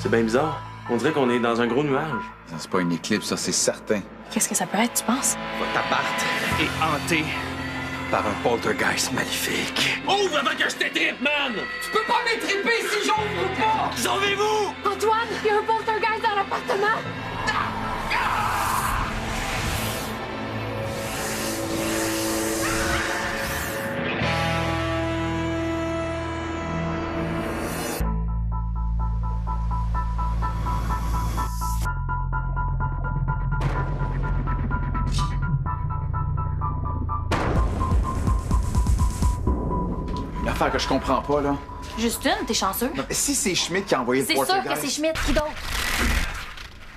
C'est bien bizarre. On dirait qu'on est dans un gros nuage. C'est pas une éclipse, ça, c'est certain. Qu'est-ce que ça peut être, tu penses? Votre appart est hanté par un poltergeist maléfique. Ouvre avant que je t'étripe, man! Tu peux pas m'étriper si j'ouvre pas! Sauvez-vous! Antoine, il y a un poltergeist dans l'appartement! Une affaire que je comprends pas, là. Justine, t'es chanceux. Si c'est Schmidt qui a envoyé le C'est sûr poltergeist... que c'est Schmidt. Qui d'autre?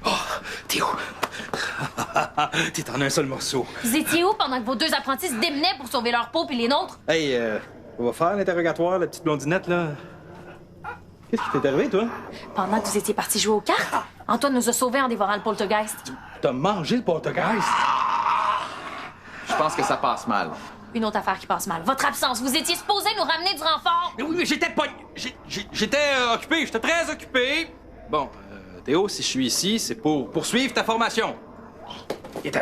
Oh, Théo! T'es en un seul morceau. Vous étiez où pendant que vos deux apprentis se démenaient pour sauver leur peau puis les nôtres? Hey, on va faire l'interrogatoire, la petite blondinette, là. Qu'est-ce qui t'est arrivé, toi? Pendant que vous étiez partis jouer aux cartes, Antoine nous a sauvés en dévorant le poltergeist. T'as mangé le poltergeist? Je pense que ça passe mal. Une autre affaire qui passe mal. Votre absence. Vous étiez supposé nous ramener du renfort. Mais oui, mais j'étais pas... J'étais occupé, j'étais très occupé. Bon, Théo, si je suis ici, c'est pour poursuivre ta formation. Il est temps.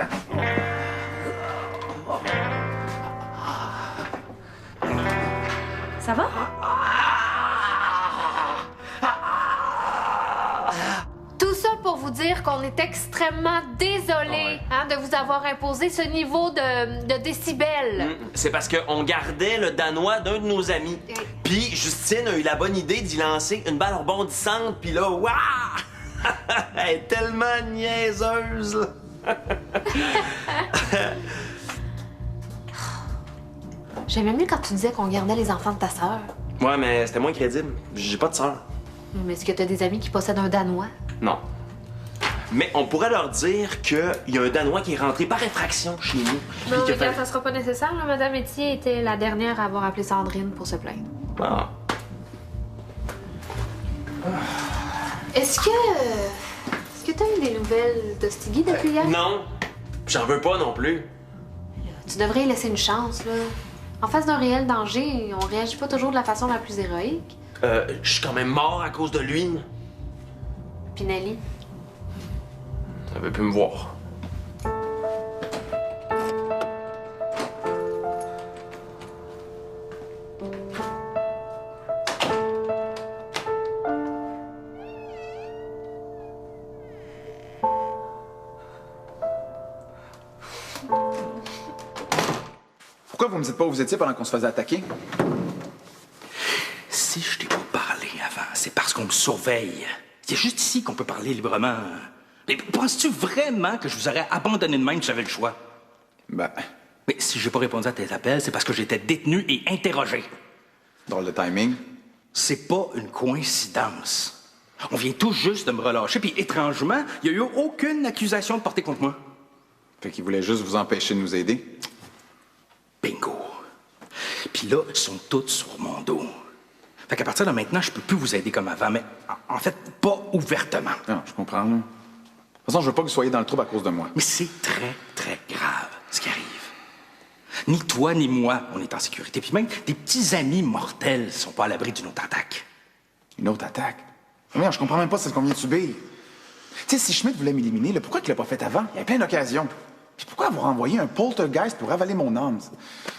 Ça va? Tout ça pour vous dire qu'on est extrêmement désolé de vous avoir imposé ce niveau de décibels. C'est parce qu'on gardait le Danois d'un de nos amis. Puis Justine a eu la bonne idée d'y lancer une balle rebondissante, puis là, waouh! Elle est tellement niaiseuse, là. J'aimais mieux quand tu disais qu'on gardait les enfants de ta sœur. Ouais, mais c'était moins crédible. J'ai pas de sœur. Mais est-ce que t'as des amis qui possèdent un Danois? Non. Mais on pourrait leur dire qu'il y a un Danois qui est rentré par effraction chez nous. Non, Puis qu'il a regarde, fait- ça sera pas nécessaire. Là. Madame Etier était la dernière à avoir appelé Sandrine pour se plaindre. Ah. Est-ce que t'as eu des nouvelles de Stiggy depuis hier? Non. J'en veux pas non plus. Tu devrais y laisser une chance, là. En face d'un réel danger, on réagit pas toujours de la façon la plus héroïque. Je suis quand même mort à cause de lui. Pinelli. Ça veut plus me voir. Pourquoi vous me dites pas où vous étiez pendant qu'on se faisait attaquer? Si je t'ai pas parlé avant, c'est parce qu'on me surveille. C'est juste ici qu'on peut parler librement. Mais penses-tu vraiment que je vous aurais abandonné de même si j'avais le choix? Ben, Mais si j'ai pas répondu à tes appels, c'est parce que j'étais détenu et interrogé. drôle de timing. C'est pas une coïncidence. On vient tout juste de me relâcher, puis étrangement, il y a eu aucune accusation de portée contre moi. Fait qu'il voulait juste vous empêcher de nous aider. Bingo. Puis là, ils sont tous sur mon dos. Fait qu'à partir de maintenant, je peux plus vous aider comme avant, mais en fait, pas ouvertement. Non, je comprends, là. De toute façon, je veux pas que vous soyez dans le trouble à cause de moi. Mais c'est très, très grave, ce qui arrive. Ni toi, ni moi, on est en sécurité. Puis même, des petits amis mortels sont pas à l'abri d'une autre attaque. Une autre attaque? Mais merde, je comprends même pas celle qu'on vient de subir. Tu sais, si Schmidt voulait m'éliminer, là, pourquoi il l'a pas fait avant? Il y avait plein d'occasions. Puis pourquoi avoir envoyé un poltergeist pour avaler mon âme?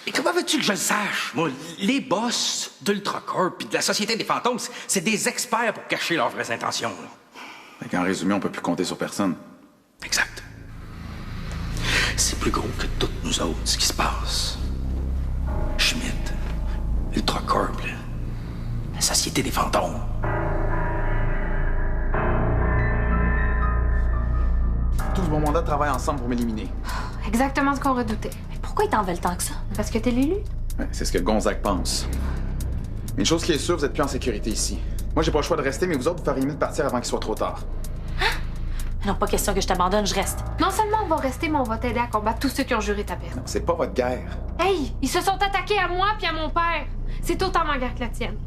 Et comment veux-tu que je le sache? Moi, les boss d'Ultracorp puis de la Société des Fantômes, c'est des experts pour cacher leurs vraies intentions. Là. Fait qu'en résumé, on peut plus compter sur personne. Exact. C'est plus gros que toutes nous autres, ce qui se passe. Schmidt, Ultracorp, là, la Société des Fantômes. Tous mon mandat travaillent ensemble pour m'éliminer. Exactement ce qu'on redoutait. Mais pourquoi ils t'en veulent tant que ça? Parce que t'es l'élu. Ouais, c'est ce que Gonzague pense. Mais une chose qui est sûre, vous êtes plus en sécurité ici. Moi, j'ai pas le choix de rester, mais vous autres, vous feriez mieux de partir avant qu'il soit trop tard. Non, pas question que je t'abandonne, je reste. Non seulement on va rester, mais on va t'aider à combattre tous ceux qui ont juré ta perte. Non, c'est pas votre guerre. Hey! Ils se sont attaqués à moi puis à mon père. C'est autant ma guerre que la tienne.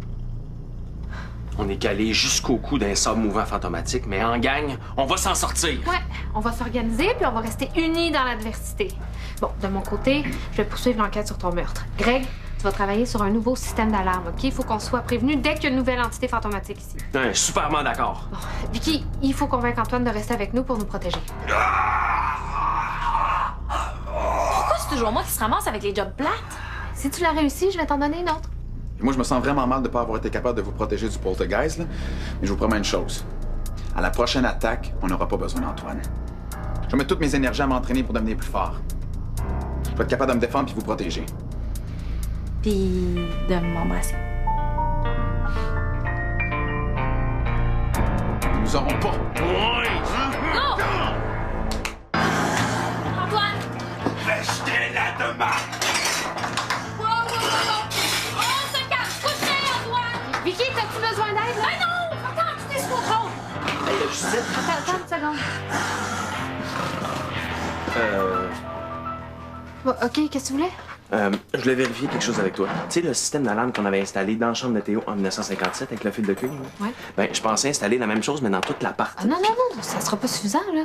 On est calé jusqu'au cou d'un sable mouvant fantomatique, mais en gang, on va s'en sortir. Ouais, on va s'organiser puis on va rester unis dans l'adversité. Bon, de mon côté, je vais poursuivre l'enquête sur ton meurtre. Greg, tu vas travailler sur un nouveau système d'alarme, OK? Il faut qu'on soit prévenu dès qu'il y a une nouvelle entité fantomatique ici. Ouais, superment d'accord. Bon, Vicky, il faut convaincre Antoine de rester avec nous pour nous protéger. Pourquoi c'est toujours moi qui se ramasse avec les jobs plates? Si tu l'as réussi, je vais t'en donner une autre. Et moi, je me sens vraiment mal de ne pas avoir été capable de vous protéger du poltergeist, là. Mais je vous promets une chose. À la prochaine attaque, on n'aura pas besoin d'Antoine. Je vais mettre toutes mes énergies à m'entraîner pour devenir plus fort. Je vais être capable de me défendre puis vous protéger. Puis de m'embrasser. Nous aurons pas. Non! Antoine! Restez-la demain! On se calme! Couchez, Antoine! Vicky, t'as-tu besoin d'aide, là? Ah non! Attends, tu t'es sous contrôle! Hey, Justine. Attends une seconde. Bon, OK, qu'est-ce que tu voulais? Je voulais vérifier quelque chose avec toi. Tu sais, le système d'alarme qu'on avait installé dans la chambre de Théo en 1957 avec le fil de cuivre? Ouais. Ben, je pensais installer la même chose, mais dans toute l'appart. Ah non, ça sera pas suffisant, là.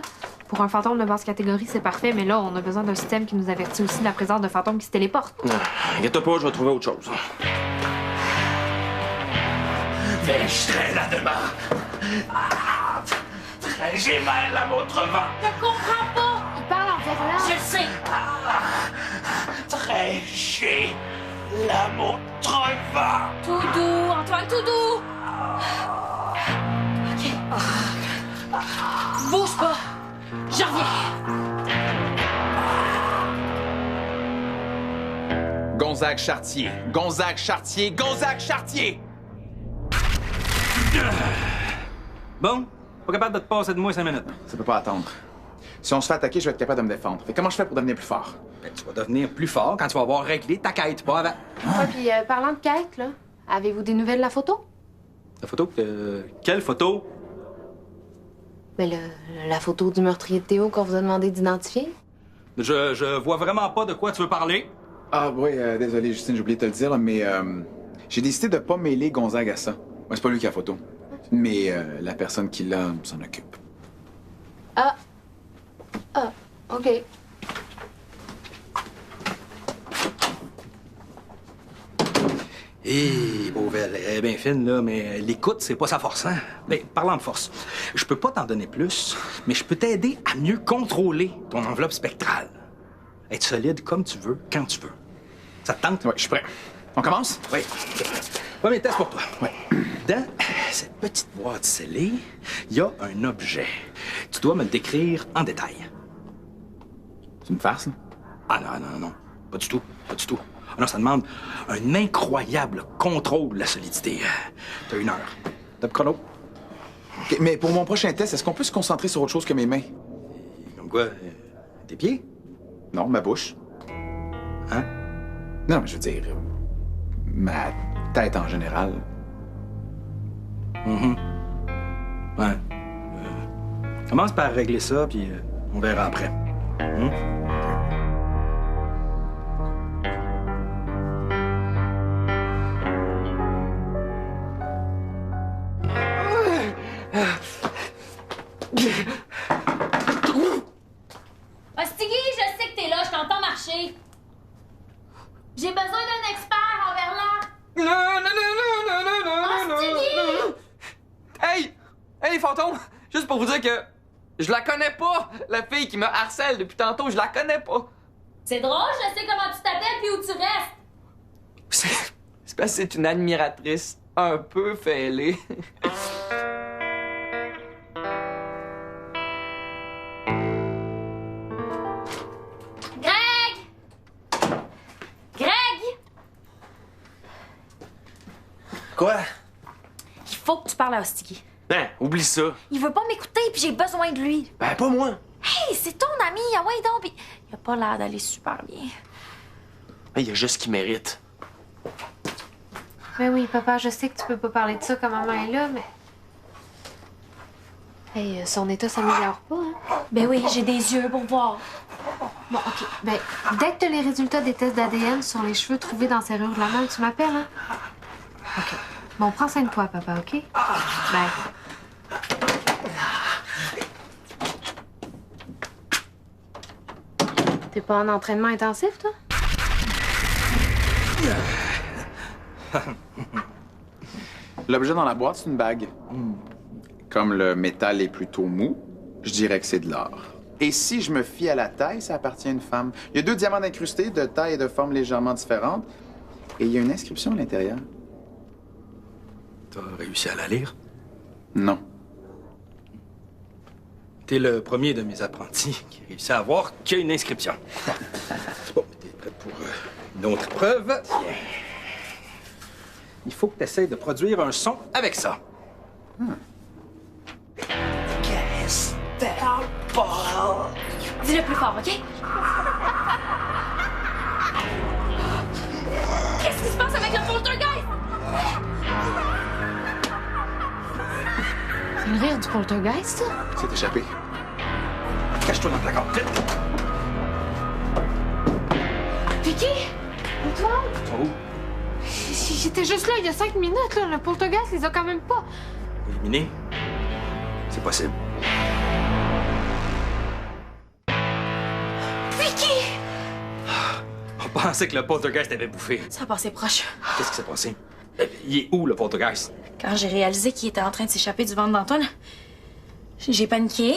Pour un fantôme de basse catégorie, c'est parfait, mais là, on a besoin d'un système qui nous avertit aussi de la présence de fantômes qui se téléportent. Inquiète-toi pas, je vais trouver autre chose. Restez-la demain! J'ai mal à votre vent! Je comprends pas! Il parle en verlan. Je le sais! Très la montre vent! Tout doux, Antoine, tout doux! OK. Bouge pas! Je reviens! Gonzague Chartier. Gonzague Chartier. Gonzague Chartier! Bon, pas capable de te passer de moi 5 minutes. Ça peut pas attendre. Si on se fait attaquer, je vais être capable de me défendre. Fait comment je fais pour devenir plus fort? Ben, tu vas devenir plus fort quand tu vas avoir réglé ta quête, pas avant. Ouais, puis parlant de quête, là, avez-vous des nouvelles de la photo? La photo? Quelle photo? Ben, la photo du meurtrier de Théo qu'on vous a demandé d'identifier. Je vois vraiment pas de quoi tu veux parler. Ah oui, désolé Justine, j'ai oublié de te le dire, là, mais j'ai décidé de pas mêler Gonzague à ça. Ouais, c'est pas lui qui a la photo. Mais la personne qui l'a s'en occupe. Ah, OK. Hé, Beauvelle, elle est bien fine, là, mais l'écoute, c'est pas sa force, hein? Ben, parlant de force, je peux pas t'en donner plus, mais je peux t'aider à mieux contrôler ton enveloppe spectrale. Être solide comme tu veux, quand tu veux. Ça te tente? Ouais, je suis prêt. On commence? Oui. Premier test pour toi. Ouais. Dans cette petite boîte scellée, il y a un objet. Tu dois me le décrire en détail. C'est une farce, là? Ah non. Pas du tout. Ah non, ça demande un incroyable contrôle de la solidité. T'as 1 heure. Top chrono. OK, mais pour mon prochain test, est-ce qu'on peut se concentrer sur autre chose que mes mains? Comme quoi? Tes pieds? Non, ma bouche. Hein? Non, mais je veux dire, ma tête en général. Ouais. Commence par régler ça, puis on verra après. Hostigui, je sais que t'es là, je t'entends marcher. J'ai besoin d'un expert en verlan. Non. Hostigui! Hey, fantôme! Juste pour vous dire que je la connais pas, la fille qui me harcèle depuis tantôt, je la connais pas. C'est drôle, je sais comment tu t'appelles puis où tu restes. C'est parce que c'est une admiratrice un peu fêlée. Greg! Quoi? Il faut que tu parles à Hostigui. Ben, oublie ça. Il veut pas m'écouter puis j'ai besoin de lui. Ben, pas moi. Hey, c'est ton ami, ah ouais donc, pis il a pas l'air d'aller super bien. Ben, il y a juste ce qu'il mérite. Ben oui, papa, je sais que tu peux pas parler de ça quand maman est là, mais... Hey, son état s'améliore pas, hein? Ben oui, j'ai des yeux pour voir. Bon, OK. Ben, dès que t'as les résultats des tests d'ADN sur les cheveux trouvés dans la serrure de la main, tu m'appelles, hein? OK. Bon, prends soin de toi, papa, OK? Bye. T'es pas en entraînement intensif, toi? L'objet dans la boîte, c'est une bague. Comme le métal est plutôt mou, je dirais que c'est de l'or. Et si je me fie à la taille, ça appartient à une femme. Il y a 2 diamants incrustés de taille et de forme légèrement différentes. Et il y a une inscription à l'intérieur. T'as réussi à la lire? Non. T'es le premier de mes apprentis qui réussit à voir qu'il y a une inscription. Bon, t'es prêt pour une autre preuve? Tiens. Il faut que tu essaies de produire un son avec ça. Qu'est-ce que pas? Dis-le plus fort, OK? Qu'est-ce qui se passe avec le poltergeist? C'est le rire du poltergeist, ça? C'est échappé. Cache-toi dans le placard. Vite! Vicky? Antoine? Ils sont où? J'étais juste là il y a 5 minutes, là. Le poltergeist les a quand même pas. Éliminé? C'est possible. Vicky! On pensait que le poltergeist avait bouffé. Ça a passé proche. Qu'est-ce qui s'est passé? Il est où, le poltergeist? Quand j'ai réalisé qu'il était en train de s'échapper du ventre d'Antoine, j'ai paniqué.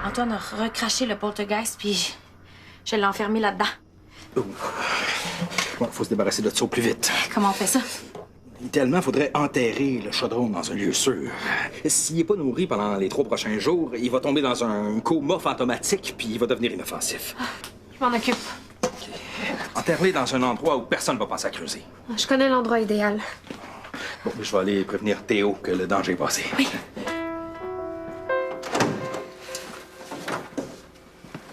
Antoine a recraché le poltergeist, puis je l'ai enfermé là-dedans. Bon, faut se débarrasser de ça au plus vite. Comment on fait ça? Idéalement, faudrait enterrer le chaudron dans un lieu sûr. S'il n'est pas nourri pendant les 3 prochains jours, il va tomber dans un coma fantomatique, puis il va devenir inoffensif. Je m'en occupe. Enterre-les dans un endroit où personne ne va penser à creuser. Je connais l'endroit idéal. Bon, je vais aller prévenir Théo que le danger est passé. Oui.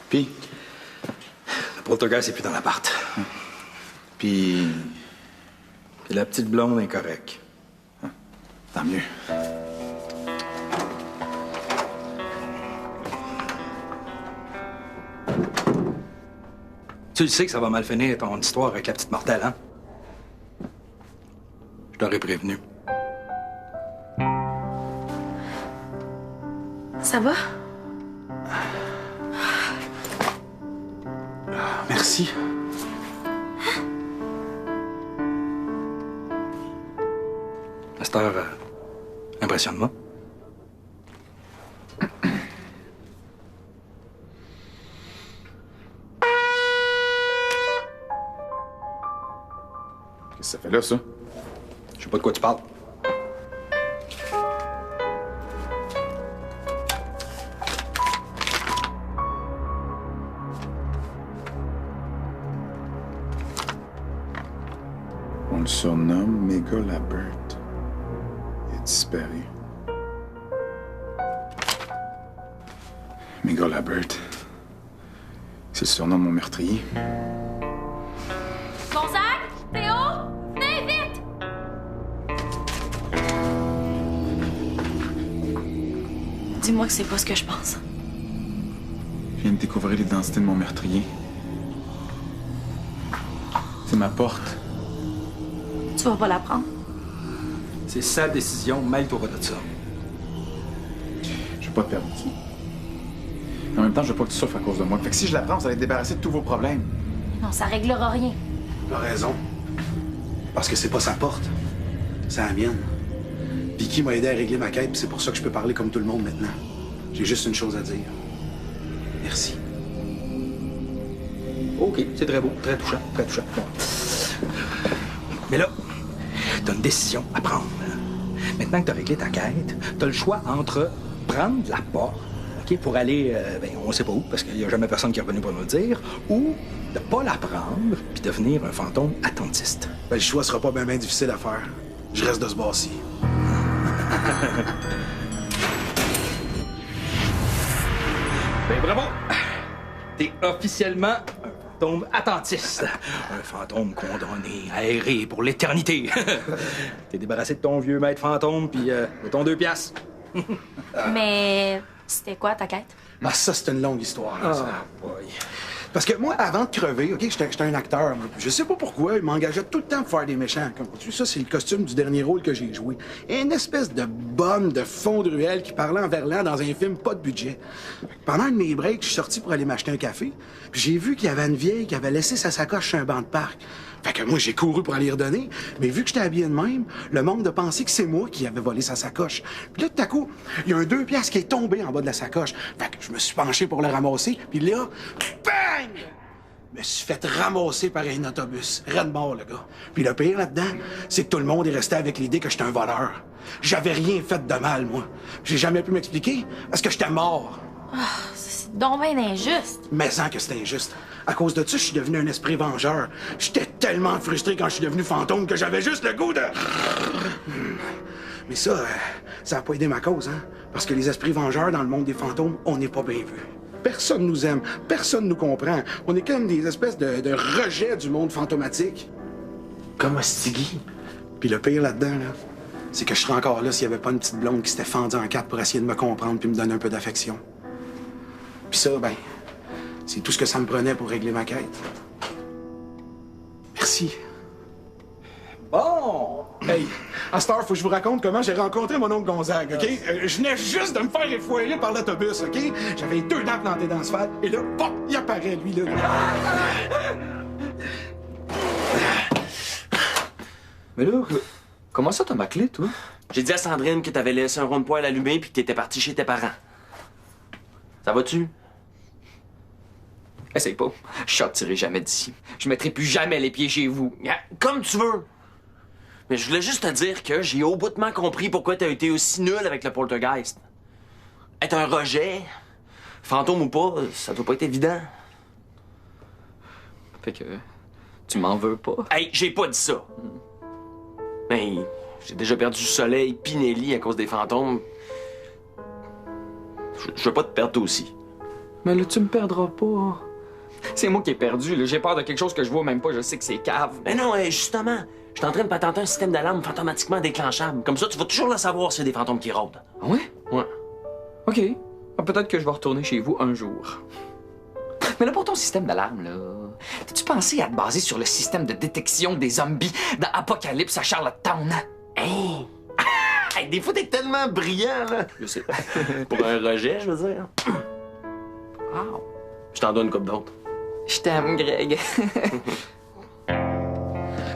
Puis, Le poltergeist n'est plus dans l'appart. puis, Puis la petite blonde est correcte. tant mieux. Tu le sais que ça va mal finir, ton histoire avec la petite mortelle, hein? Je t'aurais prévenu. Ça va? Merci. À cette heure, impressionne-moi. Qu'est-ce que ça fait là, ça? Je sais pas de quoi tu parles. On le surnomme Megalabert. Il a disparu. Megalabert. C'est le surnom de mon meurtrier. Gonzague? Théo? Venez vite! Dis-moi que c'est pas ce que je pense. Je viens de découvrir l'identité de mon meurtrier. C'est ma porte. Tu vas pas la prendre. C'est sa décision, mêle-toi pas de ça. Je veux pas te perdre ici. En même temps, je veux pas que tu souffres à cause de moi. Fait que si je la prends, vous allez te débarrasser de tous vos problèmes. Non, ça réglera rien. T'as raison. Parce que c'est pas sa porte. C'est la mienne. Vicky m'a aidé à régler ma quête, puis c'est pour ça que je peux parler comme tout le monde maintenant. J'ai juste une chose à dire. Merci. OK, c'est très beau, très touchant, très touchant. Bon. Mais là, t'as une décision à prendre. Maintenant que t'as réglé ta quête, t'as le choix entre prendre la porte, OK, pour aller, on sait pas où, parce qu'il y a jamais personne qui est revenu pour nous le dire, ou de pas la prendre, puis devenir un fantôme attentiste. Ben, le choix sera pas bien difficile à faire. Je reste de ce bord-ci. Ben bravo! T'es officiellement un fantôme attentiste. Un fantôme condamné à errer pour l'éternité. T'es débarrassé de ton vieux maître fantôme puis de ton 2 piastres. Mais c'était quoi ta quête? Ah, ça, c'est une longue histoire. ça. boy. Parce que moi, avant de crever, OK, j'étais un acteur. Moi. Je sais pas pourquoi, il m'engageait tout le temps pour faire des méchants. Comme tu sais, ça, c'est le costume du dernier rôle que j'ai joué. Et une espèce de bonne de fond de ruelle qui parlait en verlan dans un film pas de budget. Pendant un de mes breaks, je suis sorti pour aller m'acheter un café. Puis j'ai vu qu'il y avait une vieille qui avait laissé sa sacoche sur un banc de parc. Fait que moi, j'ai couru pour aller y redonner. Mais vu que j'étais habillé de même, le monde a pensé que c'est moi qui avais volé sa sacoche. Puis là, tout à coup, il y a un 2 piastres qui est tombé en bas de la sacoche. Fait que je me suis penché pour le ramasser. Puis là, bang! Je me suis fait ramasser par un autobus. Red mort, le gars. Puis le pire là-dedans, c'est que tout le monde est resté avec l'idée que j'étais un voleur. J'avais rien fait de mal, moi. J'ai jamais pu m'expliquer parce que j'étais mort. C'est donc bien injuste. Mais sans que c'était injuste. À cause de ça, je suis devenu un esprit vengeur. J'étais tellement frustré quand je suis devenu fantôme que j'avais juste le goût de... Mais ça a pas aidé ma cause, hein? Parce que les esprits vengeurs dans le monde des fantômes, on n'est pas bien vus. Personne nous aime, personne nous comprend. On est comme des espèces de rejets du monde fantomatique. Comme Stiggy. Puis le pire là-dedans, là, c'est que je serais encore là s'il n'y avait pas une petite blonde qui s'était fendue en quatre pour essayer de me comprendre puis me donner un peu d'affection. Puis ça, ben, c'est tout ce que ça me prenait pour régler ma quête. Merci. Bon! Hey, à cette heure, faut que je vous raconte comment j'ai rencontré mon oncle Gonzague, OK? Je venais juste de me faire effoirer par l'autobus, OK? J'avais 2 dents plantées dans l'asphalte, et là, pop, il apparaît, lui, là. Mais là, comment ça t'as ma clé, toi? J'ai dit à Sandrine que t'avais laissé un rond de poêle allumé puis que t'étais parti chez tes parents. Ça va-tu? Essaye pas. Je sortirai jamais d'ici. Je mettrai plus jamais les pieds chez vous. Comme tu veux. Mais je voulais juste te dire que j'ai au boutement compris pourquoi t'as été aussi nul avec le poltergeist. Être un rejet, fantôme ou pas, ça doit pas être évident. Fait que tu m'en veux pas. Hey, j'ai pas dit ça. Mais j'ai déjà perdu le soleil pis Nelly à cause des fantômes. Je veux pas te perdre toi aussi. Mais là, tu me perdras pas. C'est moi qui ai perdu, là. J'ai peur de quelque chose que je vois même pas. Je sais que c'est cave. Mais non, justement, je suis en train de patenter un système d'alarme fantomatiquement déclenchable. Comme ça, tu vas toujours le savoir s'il y a des fantômes qui rôdent. Ah ouais? Ouais. OK. Ah, peut-être que je vais retourner chez vous un jour. Mais là, pour ton système d'alarme, là, t'as-tu pensé à te baser sur le système de détection des zombies dans Apocalypse à Charlottetown? Hey! Hey, des fois, t'es tellement brillant, là. Je sais. Pour un rejet, je veux dire. Wow. Je t'en donne une couple d'autres. Je t'aime, Greg.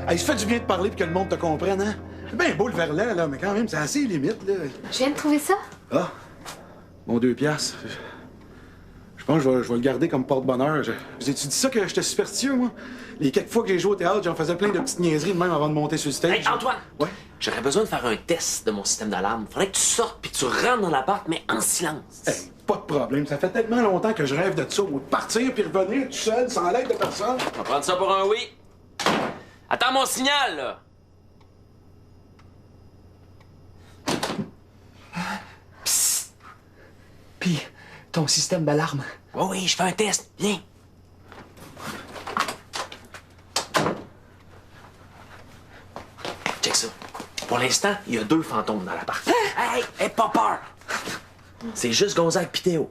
Hey, ça fait du bien de parler puis que le monde te comprenne, hein? C'est bien beau le verlan, là, mais quand même, c'est assez limite, là. Je viens de trouver ça. Ah! Mon 2 piastres. Je pense que je vais le garder comme porte-bonheur. Vous ai-tu dit ça que j'étais superstitieux, moi? Les quelques fois que j'ai joué au théâtre, j'en faisais plein de petites niaiseries de même avant de monter sur le stage. Hey, Antoine! Ouais? J'aurais besoin de faire un test de mon système d'alarme. Faudrait que tu sortes puis que tu rentres dans l'appart, mais en silence. Hey, pas de problème. Ça fait tellement longtemps que je rêve de ça, moi, de partir puis revenir tout seul, sans l'aide de personne. On va prendre ça pour un oui. Attends mon signal, là! Puis, ton système d'alarme. Oui, oui, je fais un test. Viens. Check ça. Pour l'instant, il y a 2 fantômes dans l'appart. Hey, hey, pas peur! C'est juste Gonzague pis Théo.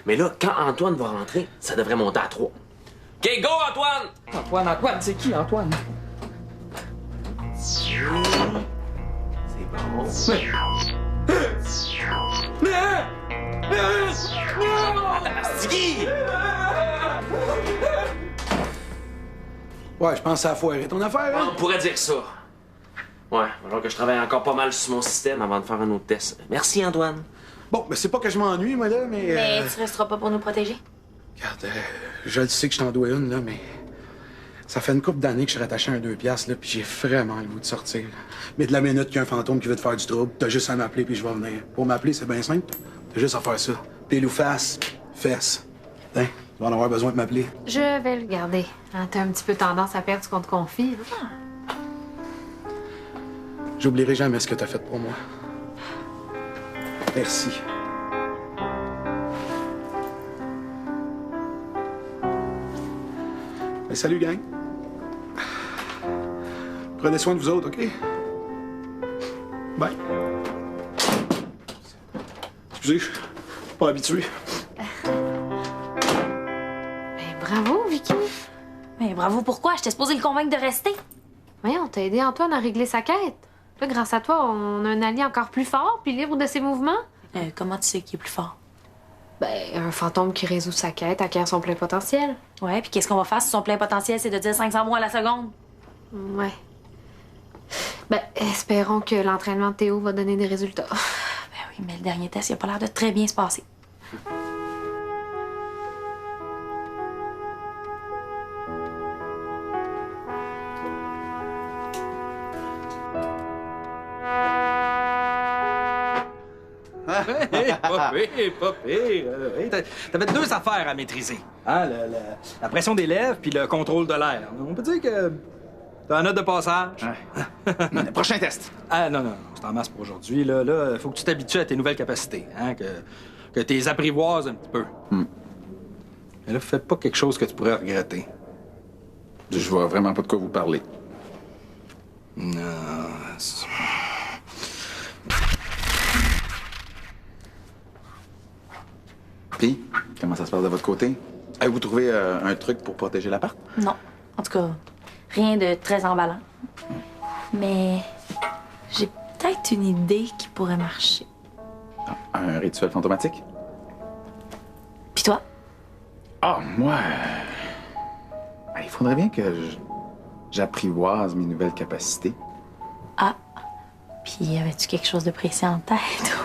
Mais là, quand Antoine va rentrer, ça devrait monter à 3. OK, go, Antoine! Antoine, c'est qui, Antoine? C'est bon. Stiggy! Ouais, je pense que ça a foiré ton affaire, hein? On pourrait dire ça. Ouais, alors que je travaille encore pas mal sur mon système avant de faire un autre test. Merci, Antoine. Bon, mais c'est pas que je m'ennuie, moi, là, mais... Mais tu resteras pas pour nous protéger? Regarde, je le sais que je t'en dois une, là, mais... Ça fait une couple d'années que je suis rattaché à un 2 piastres, là, puis j'ai vraiment le goût de sortir. Mais de la minute qu'il y a un fantôme qui veut te faire du trouble, t'as juste à m'appeler puis je vais venir. Pour m'appeler, c'est bien simple. T'as juste à faire ça. Pile ou face, fesse. Hein, tu vas en avoir besoin de m'appeler. Je vais le garder. Hein, t'as un petit peu tendance à perdre ce qu'on te confie. J'oublierai jamais ce que t'as fait pour moi. Merci. Ben, salut, gang. Prenez soin de vous autres, OK? Bye. Excusez, je suis pas habitué. Ben, bravo! mais bravo, pourquoi? J'étais supposée le convaincre de rester. Voyons, t'as aidé Antoine à régler sa quête. Là, grâce à toi, on a un allié encore plus fort puis libre de ses mouvements. Comment tu sais qu'il est plus fort? Ben, un fantôme qui résout sa quête acquiert son plein potentiel. Ouais, puis qu'est-ce qu'on va faire si son plein potentiel, c'est de dire 500 mots à la seconde? Ouais. Ben, espérons que l'entraînement de Théo va donner des résultats. Ben oui, mais le dernier test, il a pas l'air de très bien se passer. Hey, pas pire, pas pire. Hey, t'avais 2 affaires à maîtriser. Hein, la pression des lèvres puis le contrôle de l'air. On peut dire que t'as un note de passage. Ouais. Prochain test. Ah non, non, c'est en masse pour aujourd'hui. Là, faut que tu t'habitues à tes nouvelles capacités. Hein, que tu les apprivoises un petit peu. Mais là, fais pas quelque chose que tu pourrais regretter. Je vois vraiment pas de quoi vous parler. Non. Puis, comment ça se passe de votre côté? Avez-vous trouvé un truc pour protéger l'appart? Non. En tout cas, rien de très emballant. Mais j'ai peut-être une idée qui pourrait marcher. Ah, un rituel fantomatique? Puis toi? Ah, moi... il faudrait bien que j'apprivoise mes nouvelles capacités. Ah. Puis avais-tu quelque chose de précis en tête?